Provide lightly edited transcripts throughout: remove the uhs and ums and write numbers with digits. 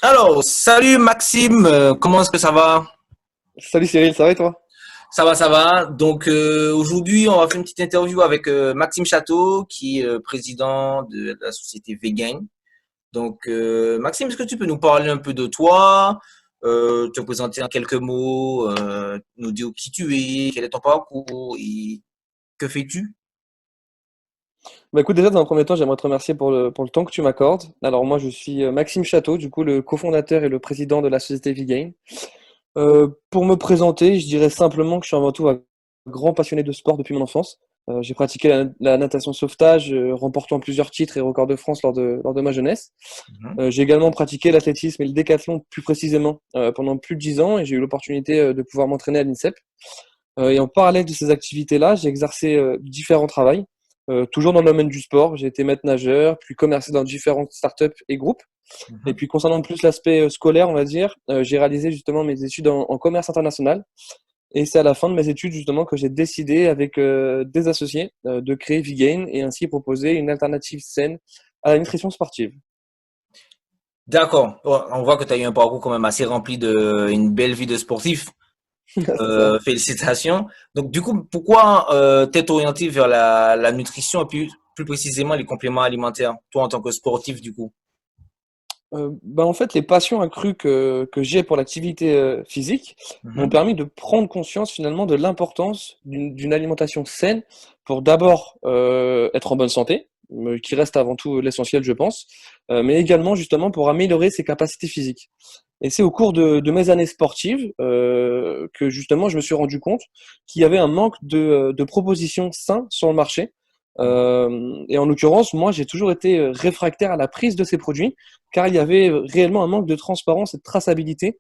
Alors, salut Maxime, comment est-ce que ça va? Salut Cyril, ça va et toi? Ça va, ça va. Donc aujourd'hui, on va faire une petite interview avec Maxime Château, qui est président de la société Vegan. Donc Maxime, est-ce que tu peux nous parler un peu de toi, te présenter en quelques mots, nous dire qui tu es, quel est ton parcours et que fais-tu? Bah écoute, déjà dans un premier temps, j'aimerais te remercier pour le temps que tu m'accordes. Alors moi, je suis Maxime Château, du coup le cofondateur et le président de la société V-Gain. Pour me présenter, je dirais simplement que je suis avant tout un grand passionné de sport depuis mon enfance. J'ai pratiqué la natation sauvetage, remportant plusieurs titres et records de France lors de ma jeunesse. Mhm. J'ai également pratiqué l'athlétisme et le décathlon plus précisément pendant plus de 10 ans et j'ai eu l'opportunité de pouvoir m'entraîner à l'INSEP. Et en parallèle de ces activités-là, j'ai exercé différents travails, toujours dans le domaine du sport. J'ai été maître nageur, puis commercié dans différentes startups et groupes. Et Mhm. puis concernant plus l'aspect scolaire, on va dire, j'ai réalisé justement mes études en commerce international. Et c'est à la fin de mes études justement que j'ai décidé avec des associés de créer V-Gain et ainsi proposer une alternative saine à la nutrition sportive. D'accord. Ouais, on voit que tu as eu un parcours quand même assez rempli de une belle vie de sportif. C'est ça. Félicitations. Donc, du coup, pourquoi t'es orienté vers la nutrition et puis plus précisément les compléments alimentaires, toi en tant que sportif, du coup? Bah, en fait, les passions accrues que j'ai pour l'activité physique m'ont Mhm. permis de prendre conscience finalement de l'importance d'une alimentation saine pour d'abord être en bonne santé, qui reste avant tout l'essentiel, je pense, mais également justement pour améliorer ses capacités physiques. Et c'est au cours de mes années sportives que justement je me suis rendu compte qu'il y avait un manque de propositions saines sur le marché. Et en l'occurrence, moi, j'ai toujours été réfractaire à la prise de ces produits, car il y avait réellement un manque de transparence et de traçabilité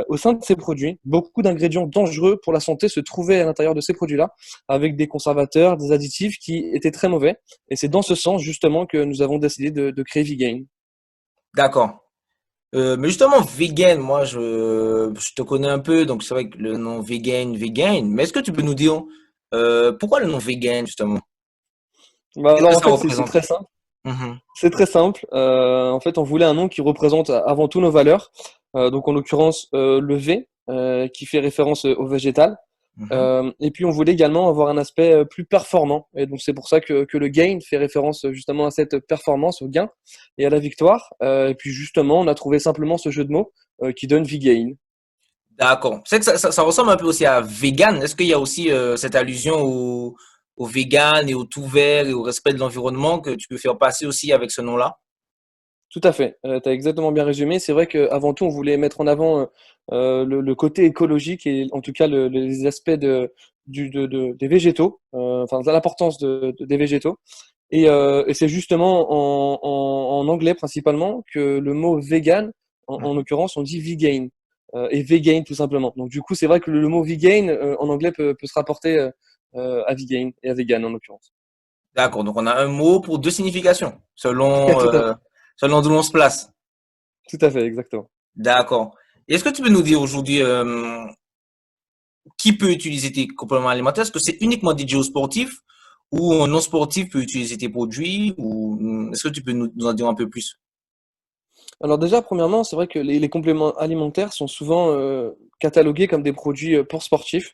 au sein de ces produits. Beaucoup d'ingrédients dangereux pour la santé se trouvaient à l'intérieur de ces produits-là, avec des conservateurs, des additifs qui étaient très mauvais. Et c'est dans ce sens justement que nous avons décidé de créer V-Gain. D'accord. Mais justement, vegan, moi, je te connais un peu, donc c'est vrai que le nom vegan, vegan. Mais est-ce que tu peux nous dire pourquoi le nom vegan, justement? Bah Qu'est-ce alors que en ça fait, c'est représente? très simple. Mhm. C'est très simple. En fait, on voulait un nom qui représente avant tout nos valeurs. Donc, en l'occurrence, le V, qui fait référence au végétal. Mhm. Et puis, on voulait également avoir un aspect plus performant. Et donc, c'est pour ça que le gain fait référence justement à cette performance, au gain et à la victoire. Et puis, justement, on a trouvé simplement ce jeu de mots qui donne V-Gain. D'accord. C'est que ça ressemble un peu aussi à vegan. Est-ce qu'il y a aussi cette allusion au vegan et au tout vert et au respect de l'environnement que tu peux faire passer aussi avec ce nom-là? Tout à fait, tu as exactement bien résumé. C'est vrai qu'avant tout, on voulait mettre en avant le côté écologique et en tout cas les aspects des végétaux, enfin l'importance des végétaux. Et c'est justement en anglais principalement que le mot vegan, en Mhm. l'occurrence, on dit vegan et vegan tout simplement. Donc du coup, c'est vrai que le mot vegan en anglais peut se rapporter à vegan et à vegan en l'occurrence. D'accord. Donc on a un mot pour deux significations, selon, Tout à, selon d'où l'on se place. tout à fait, exactement. D'accord. Est-ce que tu peux nous dire aujourd'hui qui peut utiliser tes compléments alimentaires? Est-ce que c'est uniquement des aux sportifs ou un non sportif peut utiliser tes produits ou est-ce que tu peux nous en dire un peu plus? Alors déjà, premièrement, c'est vrai que les compléments alimentaires sont souvent catalogués comme des produits pour sportifs.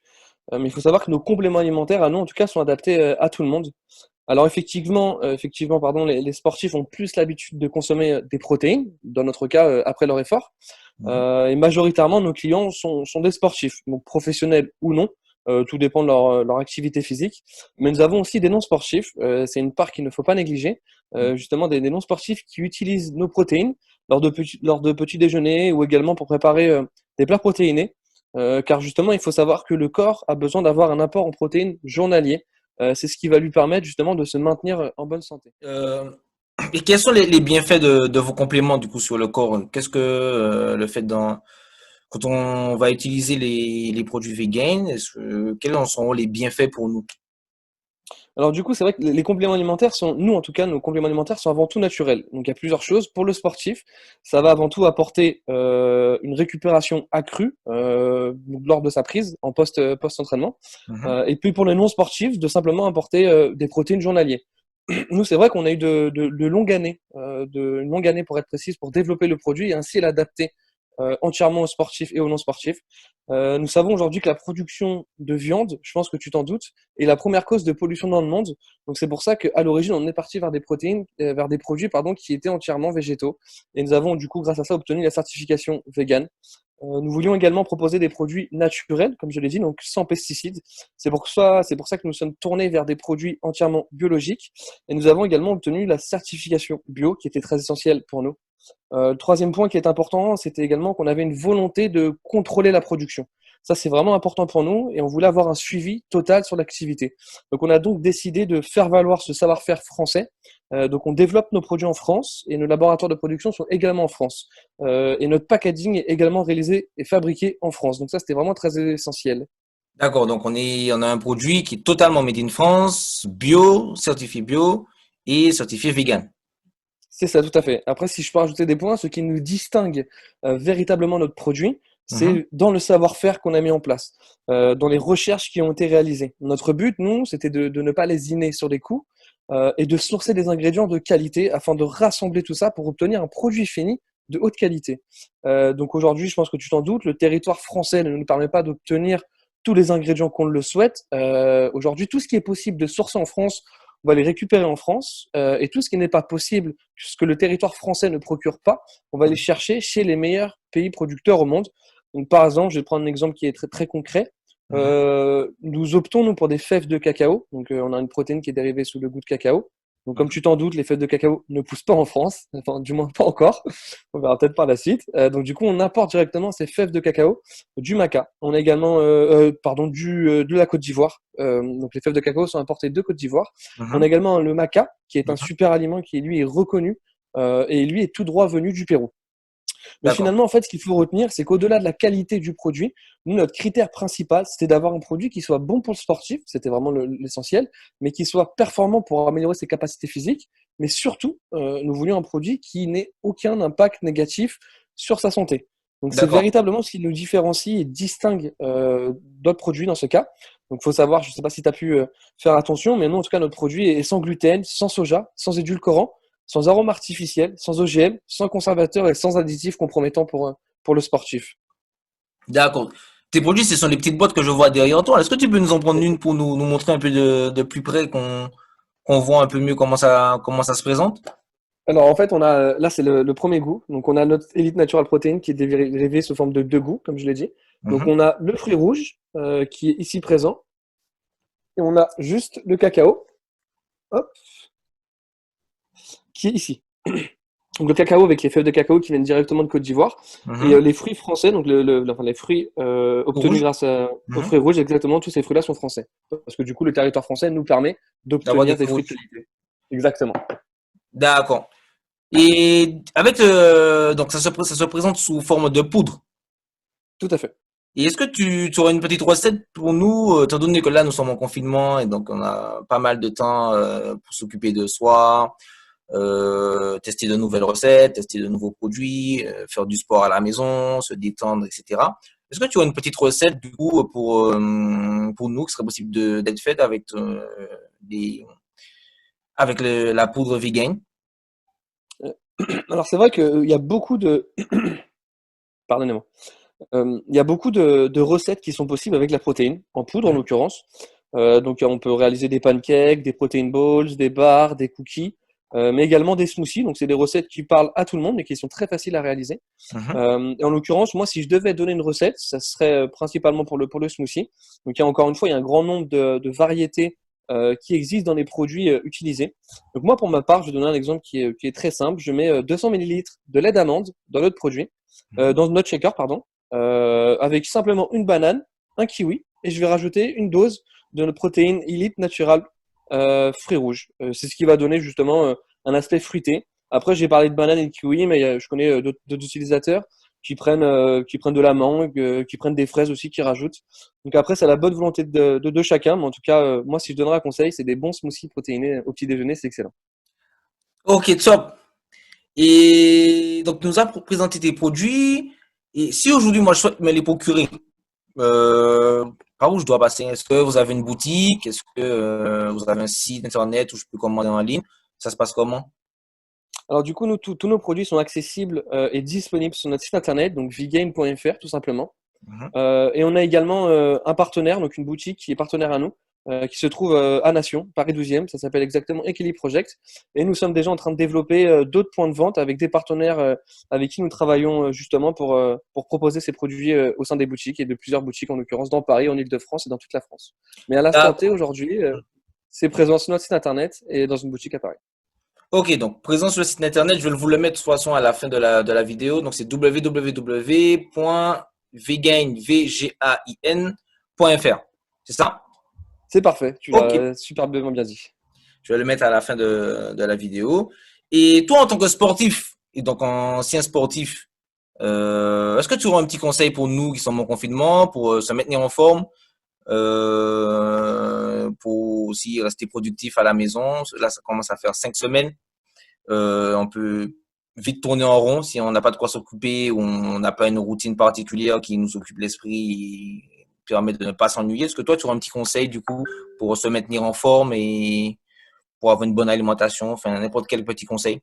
Mais il faut savoir que nos compléments alimentaires, à nous en tout cas, sont adaptés à tout le monde. Alors effectivement, pardon, les sportifs ont plus l'habitude de consommer des protéines, dans notre cas, après leur effort. Mhm. Et majoritairement, nos clients sont des sportifs, donc professionnels ou non. Tout dépend de leur activité physique. Mais nous avons aussi des non-sportifs. C'est une part qu'il ne faut pas négliger. Justement, des non-sportifs qui utilisent nos protéines lors de petits déjeuners ou également pour préparer des plats protéinés. Car justement, il faut savoir que le corps a besoin d'avoir un apport en protéines journalier. C'est ce qui va lui permettre justement de se maintenir en bonne santé. Euh, et quels sont les bienfaits de vos compléments du coup sur le corps? Qu'est-ce que le fait quand on va utiliser les produits vegan, quels en seront les bienfaits pour nous? Alors du coup, c'est vrai que les compléments alimentaires sont, nous en tout cas, nos compléments alimentaires sont avant tout naturels. Donc il y a plusieurs choses. Pour le sportif, ça va avant tout apporter une récupération accrue donc lors de sa prise en post-entraînement. Mhm. Et puis pour les non sportifs, de simplement apporter des protéines journaliers. nous, c'est vrai qu'on a eu de longues années, une longue année pour être précise, pour développer le produit et ainsi l'adapter entièrement aux sportifs et aux non-sportifs. Nous savons aujourd'hui que la production de viande, je pense que tu t'en doutes, est la première cause de pollution dans le monde. Donc c'est pour ça qu'à l'origine, on est parti vers des protéines, vers des produits pardon, qui étaient entièrement végétaux. Et nous avons du coup, grâce à ça, obtenu la certification vegan. Nous voulions également proposer des produits naturels, comme je l'ai dit, donc sans pesticides. C'est pour ça que nous sommes tournés vers des produits entièrement biologiques. Et nous avons également obtenu la certification bio, qui était très essentielle pour nous. Le troisième point qui est important, c'était également qu'on avait une volonté de contrôler la production. Ça, c'est vraiment important pour nous et on voulait avoir un suivi total sur l'activité. Donc, on a donc décidé de faire valoir ce savoir-faire français. Donc, on développe nos produits en France et nos laboratoires de production sont également en France. Et notre packaging est également réalisé et fabriqué en France. Donc, ça, c'était vraiment très essentiel. D'accord, donc on a un produit qui est totalement made in France, bio et certifié vegan. C'est ça, tout à fait. Après, si je peux rajouter des points, ce qui nous distingue véritablement notre produit, Mhm. c'est dans le savoir-faire qu'on a mis en place, dans les recherches qui ont été réalisées. Notre but, nous, c'était de ne pas lésiner sur les coûts et de sourcer des ingrédients de qualité afin de rassembler tout ça pour obtenir un produit fini de haute qualité. Donc aujourd'hui, je pense que tu t'en doutes, le territoire français ne nous permet pas d'obtenir tous les ingrédients qu'on le souhaite. Aujourd'hui, tout ce qui est possible de sourcer en France, on va les récupérer en France et tout ce qui n'est pas possible, ce que le territoire français ne procure pas, on va les chercher chez les meilleurs pays producteurs au monde. Donc, par exemple, je vais prendre un exemple qui est très, très concret. Mhm. Nous optons, nous, pour des fèves de cacao. Donc, on a une protéine qui est dérivée sous le goût de cacao. Donc, comme tu t'en doutes, les fèves de cacao ne poussent pas en France, enfin, du moins pas encore. On verra peut-être par la suite. Donc, du coup, on importe directement ces fèves de cacao du Maca. On a également, pardon, de la Côte d'Ivoire. Donc, les fèves de cacao sont importées de Côte d'Ivoire. On a Mhm. également le Maca, qui est un Mhm. super aliment qui, lui, est reconnu et lui est tout droit venu du Pérou. Mais D'accord. finalement, en fait, ce qu'il faut retenir, c'est qu'au-delà de la qualité du produit, nous, notre critère principal, c'était d'avoir un produit qui soit bon pour le sportif, c'était vraiment l'essentiel, mais qui soit performant pour améliorer ses capacités physiques. Mais surtout, nous voulions un produit qui n'ait aucun impact négatif sur sa santé. Donc, c'est D'accord. véritablement ce qui nous différencie et distingue d'autres produits dans ce cas. Donc, il faut savoir, je ne sais pas si tu as pu faire attention, mais nous, en tout cas, notre produit est sans gluten, sans soja, sans édulcorant, sans arôme artificiel, sans OGM, sans conservateur et sans additifs compromettants pour le sportif. D'accord. Tes produits, ce sont les petites boîtes que je vois derrière toi. Est-ce que tu peux nous en prendre une pour nous montrer un peu de plus près qu'on voit un peu mieux comment ça se présente? Alors en fait, là c'est le premier goût. Donc on a notre Elite Natural Protein qui est dérivé sous forme de deux goûts, comme je l'ai dit. Donc Mhm. on a le fruit rouge qui est ici présent et on a juste le cacao, hop, qui est ici. Donc le cacao avec les fèves de cacao qui viennent directement de Côte d'Ivoire et Mhm. les fruits français, donc enfin, les fruits obtenus Rouge. grâce aux Mhm. fruits rouges, exactement, tous ces fruits-là sont français. Parce que du coup, le territoire français nous permet D'avoir des d'obtenir des fruits fruits de rouges. qualité. Exactement. D'accord. Et donc ça se présente sous forme de poudre. Tout à fait. Et est-ce que tu aurais une petite recette pour nous, étant donné que là nous sommes en confinement et donc on a pas mal de temps pour s'occuper de soi, tester de nouvelles recettes, tester de nouveaux produits, faire du sport à la maison, se détendre, etc. Est-ce que tu as une petite recette du coup pour nous qui serait possible d'être faite des, avec la poudre vegan? Euh, Alors c'est vrai qu'il y a beaucoup de, pardonnez-moi, il y a beaucoup de recettes qui sont possibles avec la protéine, en poudre en Mhm. l'occurrence. Donc on peut réaliser des pancakes, des protein balls, des bars, des cookies, mais également des smoothies. Donc c'est des recettes qui parlent à tout le monde et qui sont très faciles à réaliser. Mhm. Et en l'occurrence, moi, si je devais donner une recette, ça serait principalement pour le smoothie. Donc il y a encore une fois, il y a un grand nombre de variétés qui existent dans les produits utilisés. Donc moi, pour ma part, je vais donner un exemple qui est très simple. Je mets 200 millilitres de lait d'amande dans notre produit, Mhm. dans notre shaker, pardon, avec simplement une banane, un kiwi, et je vais rajouter une dose de notre protéine Elite Natural fruits rouges. C'est ce qui va donner justement un aspect fruité. Après, j'ai parlé de banane et de kiwi, mais je connais d'autres utilisateurs qui prennent de la mangue, qui prennent des fraises aussi, qui rajoutent. Donc après, c'est à la bonne volonté de chacun, mais en tout cas, moi, si je donnerais un conseil, c'est des bons smoothies protéinés au petit déjeuner, c'est excellent. Ok, top. Et donc, tu nous as présenté tes produits. Et si aujourd'hui, moi, je souhaite me les procurer, euh, Par où je dois passer? Est-ce que vous avez une boutique? Est-ce que vous avez un site internet où je peux commander en ligne? Ça se passe comment? Alors du coup, nous, tous nos produits sont accessibles et disponibles sur notre site internet, donc vgain.fr tout simplement. Mhm. Et on a également un partenaire, donc une boutique qui est partenaire à nous, qui se trouve à Nation, Paris 12e. Ça s'appelle exactement Equilibre Project. Et nous sommes déjà en train de développer d'autres points de vente avec des partenaires avec qui nous travaillons justement pour proposer ces produits au sein des boutiques et de plusieurs boutiques, en l'occurrence dans Paris, en Île-de-France et dans toute la France. Mais à l'instant T, D'accord. aujourd'hui, c'est présent sur notre site internet et dans une boutique à Paris. Ok, donc présent sur le site internet, je vais vous le mettre de toute façon à la fin de la vidéo. Donc c'est www.vgain.fr. C'est ça? C'est parfait, tu Ok, l'as superbement bien dit. je vais le mettre à la fin de la vidéo. Et toi, en tant que sportif, et donc ancien sportif, est-ce que tu auras un petit conseil pour nous qui sommes en confinement, pour se maintenir en forme, pour aussi rester productif à la maison? Là, ça commence à faire 5 semaines. On peut vite tourner en rond si on n'a pas de quoi s'occuper ou on n'a pas une routine particulière qui nous occupe l'esprit et permet de ne pas s'ennuyer. Est-ce que toi, tu auras un petit conseil du coup pour se maintenir en forme et pour avoir une bonne alimentation, enfin n'importe quel petit conseil?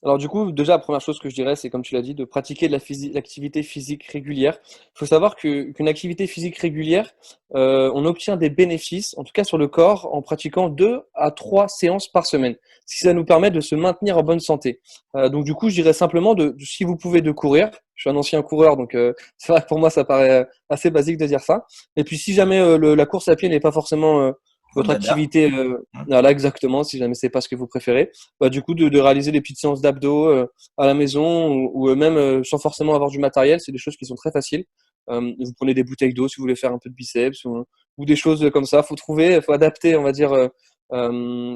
Alors du coup, déjà, la première chose que je dirais, c'est comme tu l'as dit, de pratiquer de l'activité physique régulière. Il faut savoir qu'une activité physique régulière, on obtient des bénéfices, en tout cas sur le corps, en pratiquant 2 à 3 séances par semaine, ce qui ça nous permet de se maintenir en bonne santé. Donc du coup, je dirais simplement si vous pouvez, de courir. Je suis un ancien coureur, donc c'est vrai que pour moi, ça paraît assez basique de dire ça. Et puis si jamais la course à pied n'est pas forcément Votre votre dada. activité, Hein. voilà, exactement, si jamais c'est pas ce que vous préférez, bah, du coup, de réaliser des petites séances d'abdos à la maison ou même sans forcément avoir du matériel, c'est des choses qui sont très faciles. Vous prenez des bouteilles d'eau si vous voulez faire un peu de biceps ou des choses comme ça. Faut adapter, on va dire,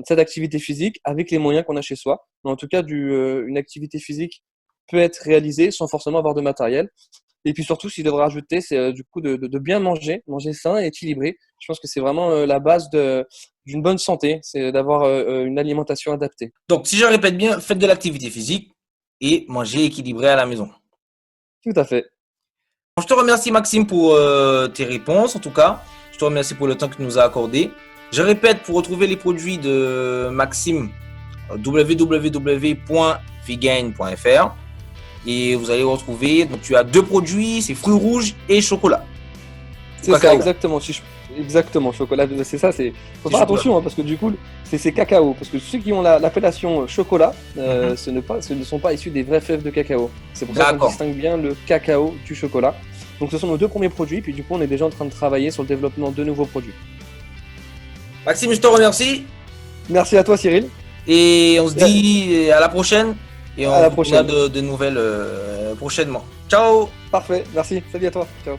cette activité physique avec les moyens qu'on a chez soi. Mais en tout cas, une activité physique peut être réalisée sans forcément avoir de matériel. Et puis surtout, ce qu'il devrait rajouter, c'est du coup de bien manger, manger sain et équilibré. Je pense que c'est vraiment la base d'une bonne santé, c'est d'avoir une alimentation adaptée. Donc, si je répète bien, faites de l'activité physique et mangez équilibré à la maison. Tout à fait. Bon, je te remercie Maxime pour tes réponses en tout cas. Je te remercie pour le temps que tu nous as accordé. Je répète, pour retrouver les produits de Maxime, www.vegan.fr et vous allez retrouver, donc tu as deux produits, c'est fruits rouges et chocolat. Ou C'est ça, cacao. exactement. Exactement, chocolat, c'est ça. Faut C'est faire chocolat. attention hein, parce que du coup, c'est cacao. Parce que ceux qui ont l'appellation chocolat, Mhm. ce ne sont pas issus des vraies fèves de cacao. C'est pour ça qu'on D'accord. distingue bien le cacao du chocolat. Donc ce sont nos deux premiers produits. Puis du coup, on est déjà en train de travailler sur le développement de nouveaux produits. Maxime, je te remercie Merci à toi, Cyril. et on se Et dit à la prochaine et à on la vous donnera prochaine. de nouvelles prochainement. Ciao! Parfait, merci. Salut à toi. Ciao.